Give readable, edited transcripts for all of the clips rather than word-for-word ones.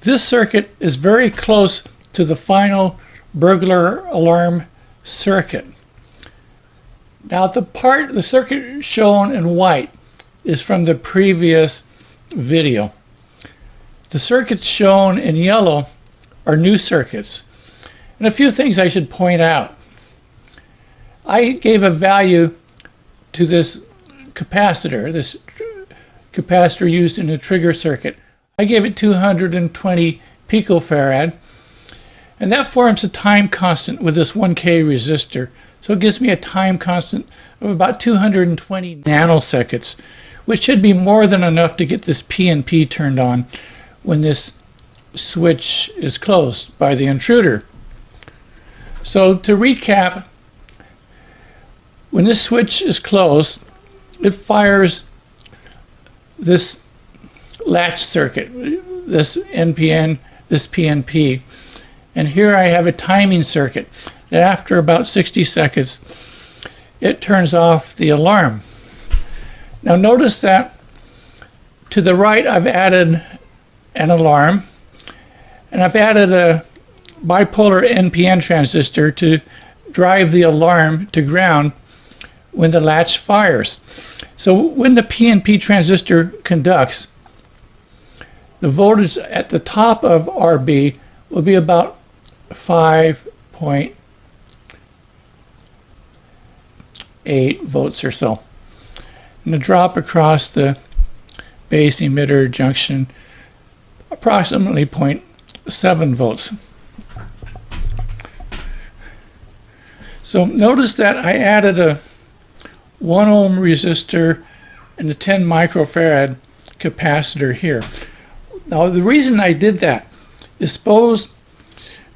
This circuit is very close to the final burglar alarm circuit. Now the circuit shown in white is from the previous video. The circuits shown in yellow are new circuits. And a few things I should point out. I gave a value to this capacitor used in the trigger circuit. I gave it 220 picofarad, and that forms a time constant with this 1K resistor. So it gives me a time constant of about 220 nanoseconds, which should be more than enough to get this PNP turned on when this switch is closed by the intruder. So to recap, when this switch is closed, it fires this latch circuit, this NPN, this PNP. And here I have a timing circuit that after about 60 seconds, it turns off the alarm. Now notice that to the right I've added an alarm, and I've added a bipolar NPN transistor to drive the alarm to ground when the latch fires. So when the PNP transistor conducts, the voltage at the top of RB will be about 5.8 volts or so. And the drop across the base emitter junction approximately 0.7 volts. So notice that I added a 1 ohm resistor and a 10 microfarad capacitor here. Now the reason I did that is suppose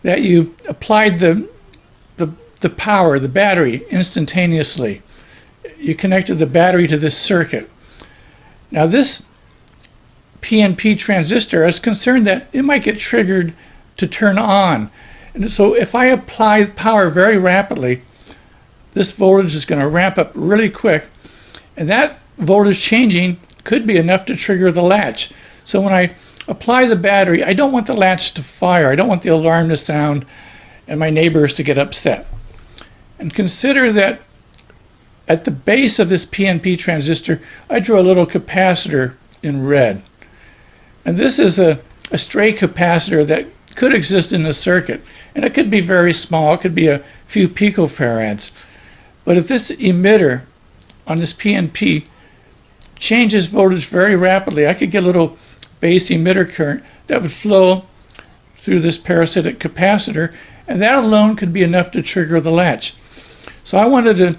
that you applied the power, the battery, instantaneously. You connected the battery to this circuit. Now this PNP transistor is concerned that it might get triggered to turn on. And so if I apply power very rapidly, this voltage is going to ramp up really quick, and that voltage changing could be enough to trigger the latch. So when I apply the battery, I don't want the latch to fire. I don't want the alarm to sound and my neighbors to get upset. And consider that at the base of this PNP transistor, I drew a little capacitor in red. And this is a stray capacitor that could exist in the circuit. And it could be very small. It could be a few picofarads. But if this emitter on this PNP changes voltage very rapidly, I could get a little base emitter current that would flow through this parasitic capacitor, and that alone could be enough to trigger the latch. So I wanted to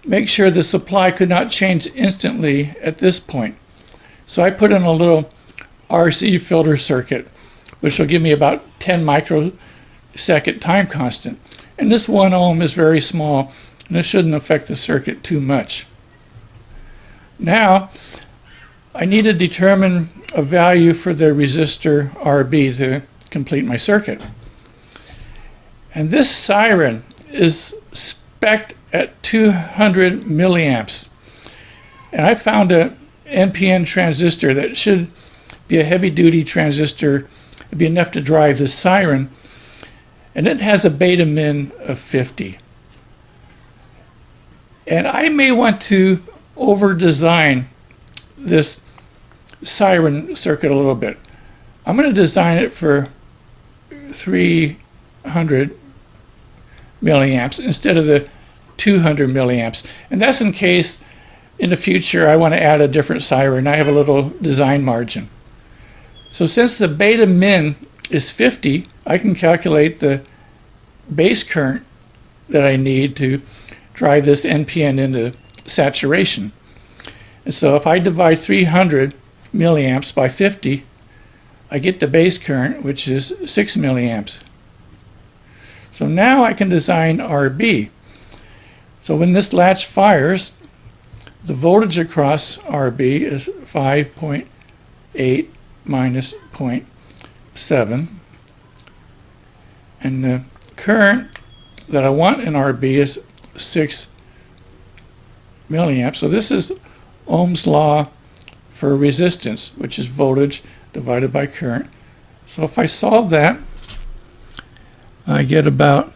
make sure the supply could not change instantly at this point. So I put in a little RC filter circuit, which will give me about 10 microsecond time constant. And this 1 ohm is very small, and it shouldn't affect the circuit too much. Now, I need to determine a value for the resistor RB to complete my circuit. And this siren is spec'd at 200 milliamps. And I found a NPN transistor that should be a heavy-duty transistor. It'd be enough to drive this siren. And it has a beta min of 50. And I may want to over-design this siren circuit a little bit. I'm going to design it for 300 milliamps instead of the 200 milliamps. And that's in case in the future I want to add a different siren. I have a little design margin. So since the beta min is 50, I can calculate the base current that I need to drive this NPN into saturation. And so if I divide 300 milliamps by 50, I get the base current, which is 6 milliamps. So now I can design RB. So when this latch fires, the voltage across RB is 5.8 minus 0.7. And the current that I want in RB is 6 milliamps. So this is Ohm's law for resistance, which is voltage divided by current, So if I solve that, I get about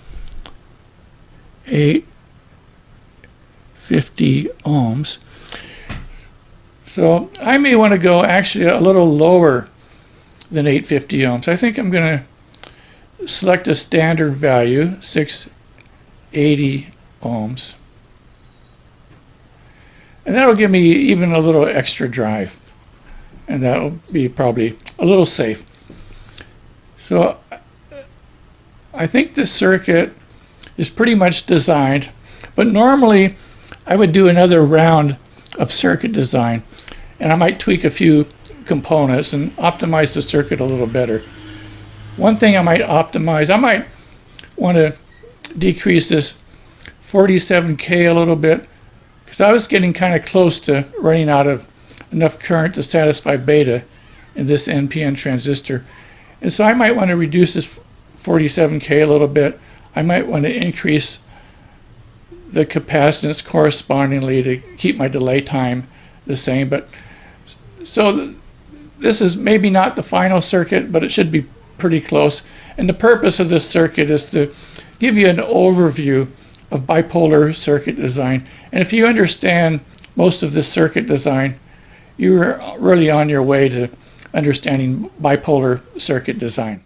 850 ohms. So I may want to go actually a little lower than 850 ohms. I think I'm going to select a standard value, 680 ohms. And that'll give me even a little extra drive. And that'll be probably a little safe. So I think this circuit is pretty much designed, but normally I would do another round of circuit design, and I might tweak a few components and optimize the circuit a little better. One thing I might optimize, I might want to decrease this 47K a little bit, because I was getting kind of close to running out of enough current to satisfy beta in this NPN transistor. And so I might want to reduce this 47K a little bit. I might want to increase the capacitance correspondingly to keep my delay time the same. But so this is maybe not the final circuit, but it should be pretty close. And the purpose of this circuit is to give you an overview of bipolar circuit design. And if you understand most of this circuit design, you're really on your way to understanding bipolar circuit design.